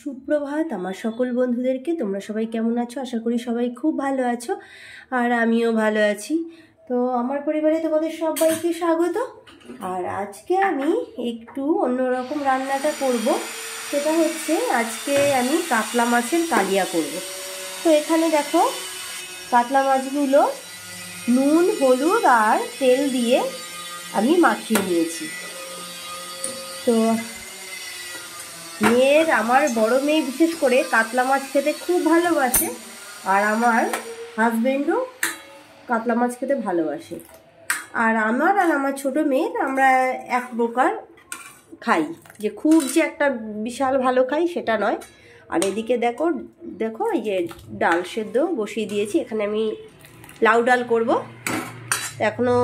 সুপ্রভাত আমার সকল বন্ধুদেরকে। তোমরা সবাই কেমন আছো? আশা করি সবাই খুব ভালো আছো, আর আমিও ভালো আছি। তো আমার পরিবারে তোমাদের সবাইকে স্বাগত। আর আজকে আমি একটু অন্যরকম রান্নাটা করব। সেটা হচ্ছে আজকে আমি কাতলা মাছের কালিয়া করব। তো এখানে দেখো, কাতলা মাছগুলো নুন, হলুদ আর তেল দিয়ে আমি মাখিয়ে নিয়েছি। তো আমার বড় মেয়ে বিশেষ করে কাতলা মাছ খেতে খুব ভালোবাসে, আর আমার হাজবেন্ডও কাতলা মাছ খেতে ভালোবাসে। আর আমার ছোট মেয়ের আমরা এক প্রকার খাই, যে খুব যে একটা বিশাল ভালো খাই সেটা নয়। আর এদিকে দেখো দেখো এই যে ডাল সেদ্ধ বসিয়ে দিয়েছি। এখানে আমি লাউ ডাল করব, এখনও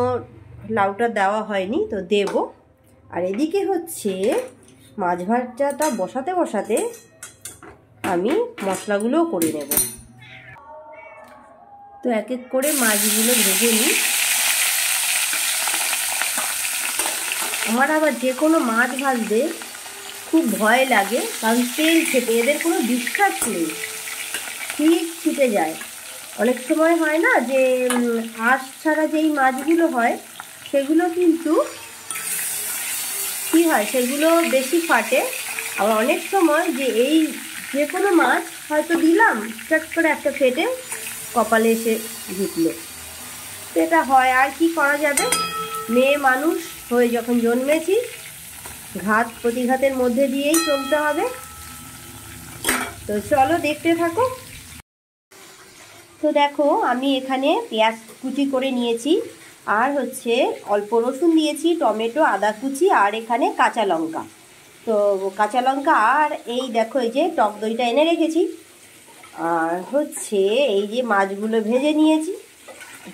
লাউটা দেওয়া হয়নি, তো দেব। আর এদিকে হচ্ছে মাছ ভাজাটা বসাতে বসাতে আমি মশলাগুলোও করে নেব। তো এক এক করে মাছগুলো ভেজে নিই। আমার আবার যে কোনো মাছ ভাজতে খুব ভয় লাগে, কারণ তেল খেতে এদের কোনো বিশ্বাস নেই, ঠিক ছুটে যায়। অনেক সময় হয় না যে আঁশ ছাড়া যেই মাছগুলো হয় সেগুলো কিন্তু কী হয়, সেগুলো বেশি ফাটে। আবার অনেক সময় যে কোনো মাছ হয়তো দিলাম, চট করে একটা ফেটে কপালে এসে ঢুকলো। তো এটা হয়, আর কি করা যাবে, মেয়ে মানুষ হয়ে যখন জন্মেছি ঘাত প্রতিঘাতের মধ্যে দিয়েই চলতে হবে। তো চলো দেখতে থাকো। তো দেখো আমি এখানে পেঁয়াজ কুচি করে নিয়েছি, আর হচ্ছে অল্প রসুন দিয়েছি, টমেটো, আদা কুচি, আর এখানে কাঁচা লঙ্কা। তো কাঁচা লঙ্কা, আর এই দেখো এই যে টক দইটা এনে রেখেছি, আর হচ্ছে এই যে মাছগুলো ভেজে নিয়েছি।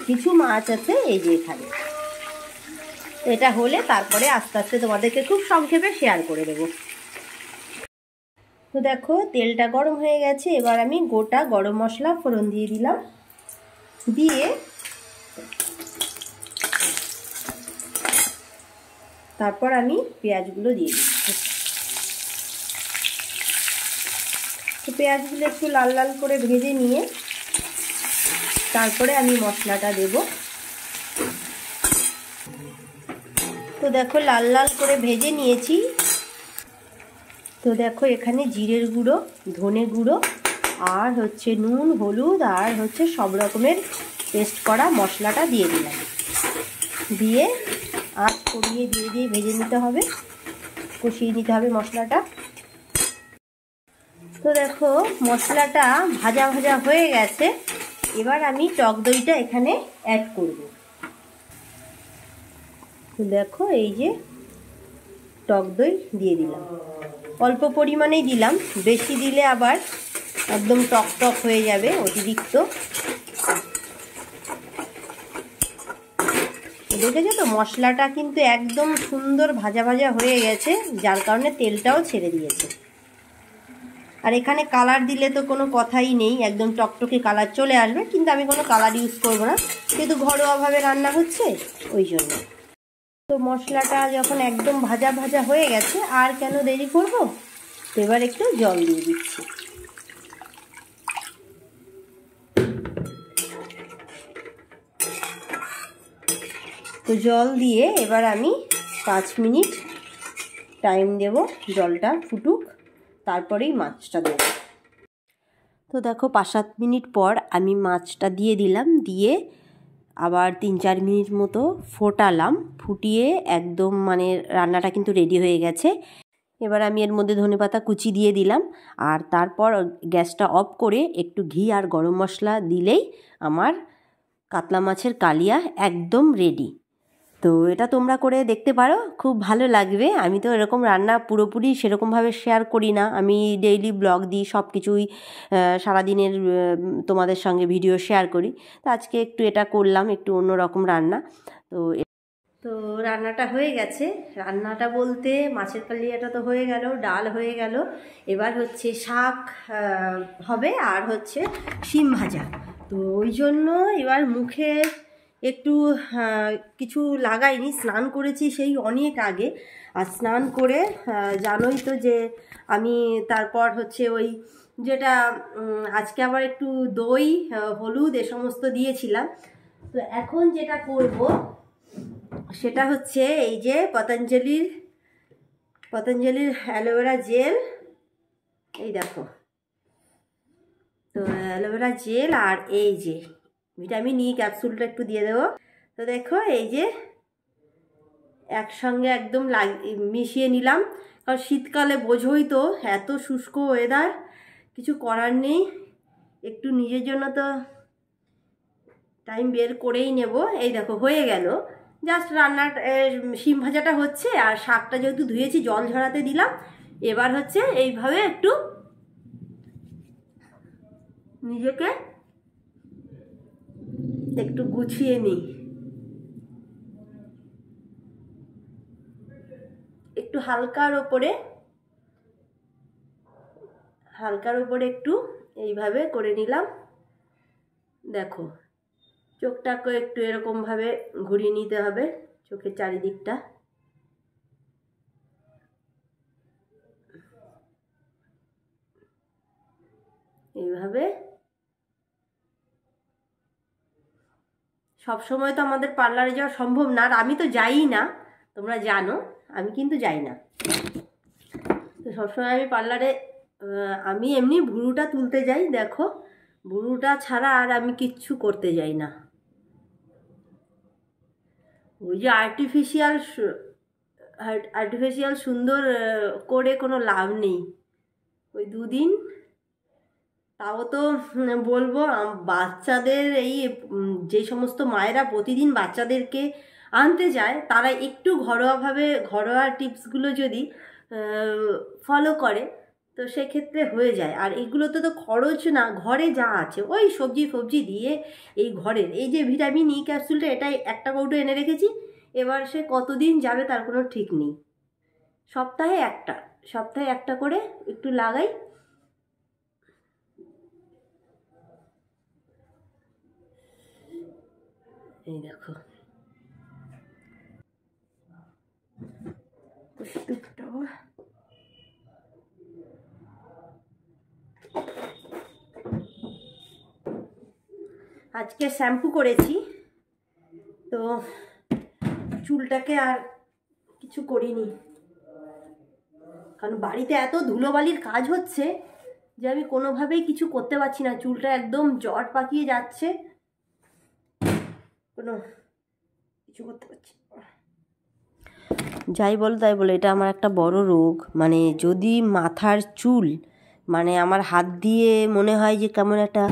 কিছু মাছ আছে এই যে এখানে। এটা হলে তারপরে আস্তে আস্তে তোমাদেরকে খুব সংক্ষেপে শেয়ার করে দেবো। তো দেখো তেলটা গরম হয়ে গেছে, এবার আমি গোটা গরম মশলা ফোড়ন দিয়ে দিলাম। দিয়ে তারপর আমি পেঁয়াজগুলো দিয়ে দিচ্ছি। তো পেঁয়াজগুলো একটু লাল লাল করে ভেজে নিয়ে তারপরে আমি মশলাটা দেব। তো দেখো লাল লাল করে ভেজে নিয়েছি। তো দেখো এখানে জিরের গুঁড়ো, ধনে গুঁড়ো, আর হচ্ছে নুন, হলুদ, আর হচ্ছে সব রকমের পেস্ট করা মশলাটা দিয়ে দিলাম। দিয়ে আঁচ করিয়ে দিয়ে ভেজে নিতে হবে, কষিয়ে নিতে হবে মশলাটা। তো দেখো মশলাটা ভাজা ভাজা হয়ে গেছে, এবার আমি টক দইটা এখানে অ্যাড করব। তো দেখো এই যে টক দই দিয়ে দিলাম, অল্প পরিমাণেই দিলাম, বেশি দিলে আবার একদম টক টক হয়ে যাবে অতিরিক্ত। দেখেছো তো মশলাটা কিন্তু একদম সুন্দর ভাজা ভাজা হয়ে গেছে, যার কারণে তেলটাও ছেড়ে দিয়েছে। আর এখানে কালার দিলে তো কোনো কথাই নেই, একদম টকটকে কালার চলে আসবে, কিন্তু আমি কোনো কালার ইউজ করবো না, যেহেতু ঘরোয়াভাবে রান্না হচ্ছে ওই জন্য। তো মশলাটা যখন একদম ভাজা ভাজা হয়ে গেছে, আর কেন দেরি করব, তো এবার একটু জল দিয়ে দিচ্ছি। তো জল দিয়ে এবার আমি 5 মিনিট টাইম দেব, জলটা ফুটুক, তারপরেই মাছটা দেব। তো দেখো 5-7 মিনিট পর আমি মাছটা দিয়ে দিলাম, দিয়ে আবার 3-4 মিনিট মতো ফোটালাম, ফুটিয়ে একদম মানে রান্নাটা কিন্তু রেডি হয়ে গেছে। এবার আমি এর মধ্যে ধনেপাতা কুচি দিয়ে দিলাম, আর তারপর গ্যাসটা অফ করে একটু ঘি আর গরম মশলা দিলেই আমার কাতলা মাছের কালিয়া একদম রেডি। তো এটা তোমরা করে দেখতে পারো, খুব ভালো লাগবে। আমি তো এরকম রান্না পুরোপুরি সেরকমভাবে শেয়ার করি না, আমি ডেইলি ব্লগ দিই, সব কিছুই সারাদিনের তোমাদের সঙ্গে ভিডিও শেয়ার করি। তো আজকে একটু এটা করলাম, একটু অন্যরকম রান্না। তো রান্নাটা হয়ে গেছে। রান্নাটা বলতে মাছের কালিয়াটা তো হয়ে গেল, ডাল হয়ে গেল, এবার হচ্ছে শাক হবে, আর হচ্ছে শিম ভাজা। তো ওই জন্য এবার মুখে একটু কিছু লাগাইনি, স্নান করেছি সেই অনেক আগে। আর স্নান করে জানোই তো যে আমি তারপর হচ্ছে ওই যেটা আজকে আবার একটু দই হলুদ এ সমস্ত দিয়েছিলাম। তো এখন যেটা করব সেটা হচ্ছে এই যে পতঞ্জলির অ্যালোভেরা জেল, এই দেখো। তো অ্যালোভেরা জেল আর এই যে ভিটামিন ই ক্যাপসুলটা একটু দিয়ে দেবো। তো দেখো এই যে একসঙ্গে একদম মিশিয়ে নিলাম, কারণ শীতকালে বোঝোই তো এত শুষ্ক ওয়েদার, কিছু করার নেই, একটু নিজের জন্য তো টাইম বের করেই নেব। এই দেখো হয়ে গেল, জাস্ট রান্নার শিম ভাজাটা হচ্ছে, আর শাকটা যেহেতু ধুয়েছি জল ঝরাতে দিলাম। এবার হচ্ছে এইভাবে একটু নিজেকে একটু গুছিয়ে নিই, একটু হালকার ওপরে একটু এইভাবে করে নিলাম। দেখো চোখটাকে একটু এরকমভাবে ঘুরিয়ে নিতে হবে, চোখের চারিদিকটা। এইভাবে সব সময় তো আমাদের পার্লারে যাওয়া সম্ভব না, আর আমি তো যাই না, তোমরা জানো আমি কিন্তু যাই না। তো সবসময় আমি পার্লারে আমি এমনি ভুরুটা তুলতে যাই, দেখো ভুরুটা ছাড়া আর আমি কিচ্ছু করতে যাই না। ওই যে আর্টিফিশিয়াল সুন্দর করে কোনো লাভ নেই। ওই দুদিন তাও তো বলবো বাচ্চাদের এই যে সমস্ত মায়েরা প্রতিদিন বাচ্চাদেরকে আনতে যায়, তারা একটু ঘরোয়া টিপসগুলো যদি ফলো করে তো সেক্ষেত্রে হয়ে যায়। আর এগুলোতে তো খরচ না, ঘরে যা আছে ওই সবজি দিয়ে এই ঘরের এই যে ভিটামিন ই ক্যাপসুলটা, এটাই একটা কৌটো এনে রেখেছি। এবার সে কতদিন যাবে তার কোনো ঠিক নেই। সপ্তাহে একটা করে একটু লাগাই। এই দেখো আজকে শ্যাম্পু করেছি, তো চুলটাকে আর কিছু করিনি, কারণ বাড়িতে এত ধুলোবালির কাজ হচ্ছে যে আমি কোনোভাবেই কিছু করতে পারছি না। চুলটা একদম জট পাকিয়ে যাচ্ছে, কোনো কিছু করতে পারছি না। যাই বলো তাই বলো, এটা আমার একটা বড় রোগ। মানে যদি মাথার চুল মানে আমার হাত দিয়ে মনে হয় যে কেমন একটা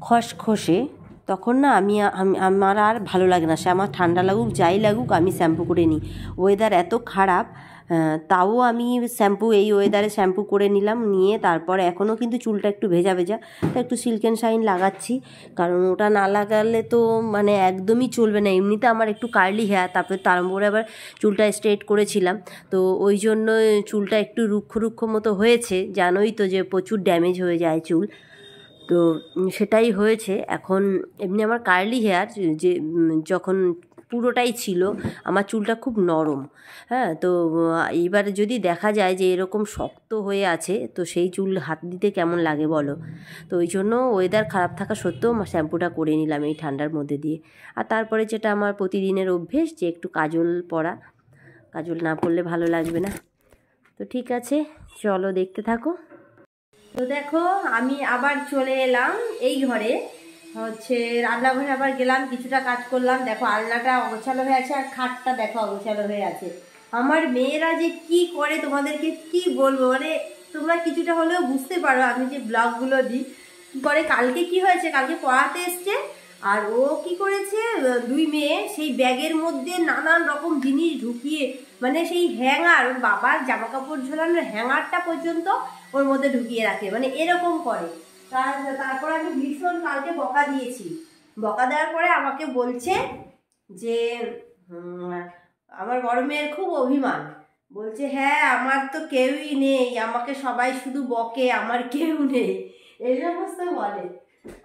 খসখসে, তখন না আমার আর ভালো লাগে না। সে আমার ঠান্ডা লাগুক যাই লাগুক আমি শ্যাম্পু করে নিই। ওয়েদার এত খারাপ, তাও আমি এই ওয়েদারে শ্যাম্পু করে নিলাম, নিয়ে তারপরে এখনও কিন্তু চুলটা একটু ভেজা তো একটু সিল্ক অ্যান্ড শাইন লাগাচ্ছি, কারণ ওটা না লাগালে তো মানে একদমই চলবে না। এমনিতে আমার একটু কার্লি হেয়ার, তারপরে তার উপরে আবার চুলটা স্ট্রেট করেছিলাম, তো ওই জন্য চুলটা একটু রুক্ষ মতো হয়েছে। জানোই তো যে প্রচুর ড্যামেজ হয়ে যায় চুল, তো সেটাই হয়েছে। এখন এমনি আমার কার্লি হেয়ার যে যখন পুরোটাই ছিল, আমার চুলটা খুব নরম। হ্যাঁ, তো এইবার যদি দেখা যায় যে এরকম শক্ত হয়ে আছে, তো সেই চুল হাত দিতে কেমন লাগে বলো। তো ওই জন্য ওয়েদার খারাপ থাকা সত্ত্বেও শ্যাম্পুটা করে নিলাম এই ঠান্ডার মধ্যে দিয়ে। আর তারপরে যেটা আমার প্রতিদিনের অভ্যেস, যে একটু কাজল পরা, কাজল না পরলে ভালো লাগবে না। তো ঠিক আছে, চলো দেখতে থাকো। তো দেখো আমি আবার চলে এলাম এই ঘরে, হচ্ছে রান্নাঘরে আবার গেলাম, কিছুটা কাজ করলাম। দেখো আলনাটা অগোছালো হয়ে আছে, আর খাটটা দেখো অগোছালো হয়ে আছে। আমার মেয়েরা যে কি করে তোমাদেরকে কি বলবো, মানে তোমরা কিছুটা হলেও বুঝতে পারো আমি যে ব্লগগুলো দিই কী করে। কালকে কি হয়েছে, কালকে পড়াতে এসছে, আর ও কি করেছে, দুই মেয়ে সেই ব্যাগের মধ্যে নানান রকম জিনিস ঢুকিয়ে, মানে সেই হ্যাঙ্গার, ওর বাবার জামা কাপড় ঝোলানোর হ্যাঙ্গারটা পর্যন্ত ওর মধ্যে ঢুকিয়ে রাখে, মানে এরকম করে। তারপর আমি ভীষণ কালকে বকা দিয়েছি। বকা দেওয়ার পরে আমাকে বলছে যে আমার বড় মেয়ের খুব অভিমান, বলছে হ্যাঁ আমার তো কেউই নেই, আমাকে সবাই শুধু বকে, আমার কেউ নেই, এই সমস্ত বলে।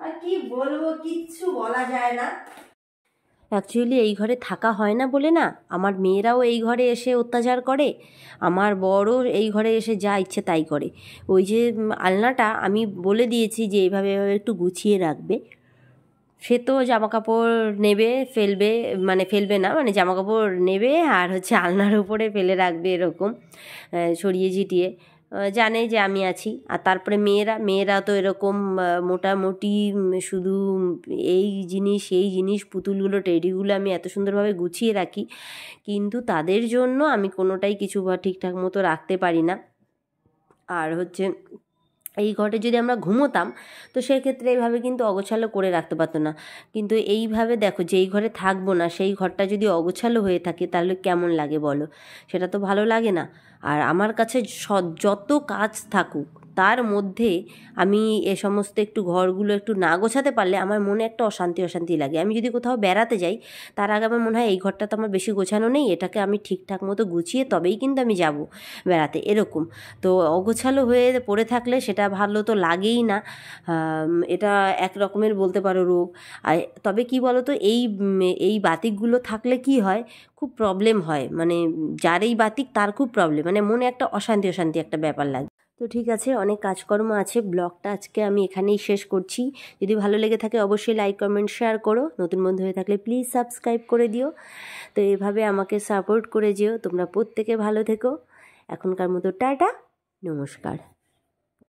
আর কি বলবো, কিচ্ছু বলা যায় না। অ্যাকচুয়ালি এই ঘরে থাকা হয় না বলে না, আমার মেয়েরাও এই ঘরে এসে অত্যাচার করে, আমার বড়ও এই ঘরে এসে যা ইচ্ছে তাই করে। ওই যে আলনাটা আমি বলে দিয়েছি যে এইভাবে এভাবে একটু গুছিয়ে রাখবে, সে তো জামাকাপড় নেবে ফেলবে, মানে ফেলবে না, মানে জামাকাপড় নেবে আর হচ্ছে আলনার উপরে ফেলে রাখবে এরকম ছড়িয়ে ছিটিয়ে, জানে যে আমি আছি। আর তারপরে মেয়েরা তো এরকম মোটামুটি শুধু এই জিনিস সেই জিনিস পুতুলগুলো টেডিগুলো আমি এত সুন্দরভাবে গুছিয়ে রাখি, কিন্তু তাদের জন্য আমি কোনোটাই কিছু বা ঠিকঠাক মতো রাখতে পারি না। আর হচ্ছে এই ঘরে যদি আমরা ঘুমোতাম তো সেক্ষেত্রে এইভাবে কিন্তু অগোছালো করে রাখতে পারতো না, কিন্তু এইভাবে দেখো যেই ঘরে থাকবো না সেই ঘরটা যদি অগোছালো হয়ে থাকে তাহলে কেমন লাগে বলো, সেটা তো ভালো লাগে না। আর আমার কাছে যত কাজ থাকুক তার মধ্যে আমি এ সমস্ত একটু ঘরগুলো একটু না গোছাতে পারলে আমার মনে একটা অশান্তি অশান্তি লাগে। আমি যদি কোথাও বেড়াতে যাই তার আগে আমার মনে হয় এই ঘরটা তো আমার বেশি গোছানো নেই, এটাকে আমি ঠিকঠাক মতো গুছিয়ে তবেই কিন্তু আমি যাব বেড়াতে, এরকম। তো অগোছালো হয়ে পড়ে থাকলে সেটা ভালো তো লাগেই না, এটা এক রকমের বলতে পারো রোগ। আর তবে কি বলো তো, এই বাতিকগুলো থাকলে কি হয়, খুব প্রবলেম হয়, মানে যার এই বাতিক তার খুব প্রবলেম, মানে মনে একটা অশান্তি অশান্তি একটা ব্যাপার লাগে। তো ঠিক আছে, অনেক কাজকর্ম আছে, ব্লগটা আজকে আমি এখানেই শেষ করছি। যদি ভালো লেগে থাকে অবশ্যই লাইক কমেন্ট শেয়ার করো, নতুন বন্ধু হয়ে থাকলে প্লিজ সাবস্ক্রাইব করে দিও। তো এভাবে আমাকে সাপোর্ট করে যেও, তোমরা প্রত্যেকে ভালো থেকো। এখনকার মতো টাটা, নমস্কার।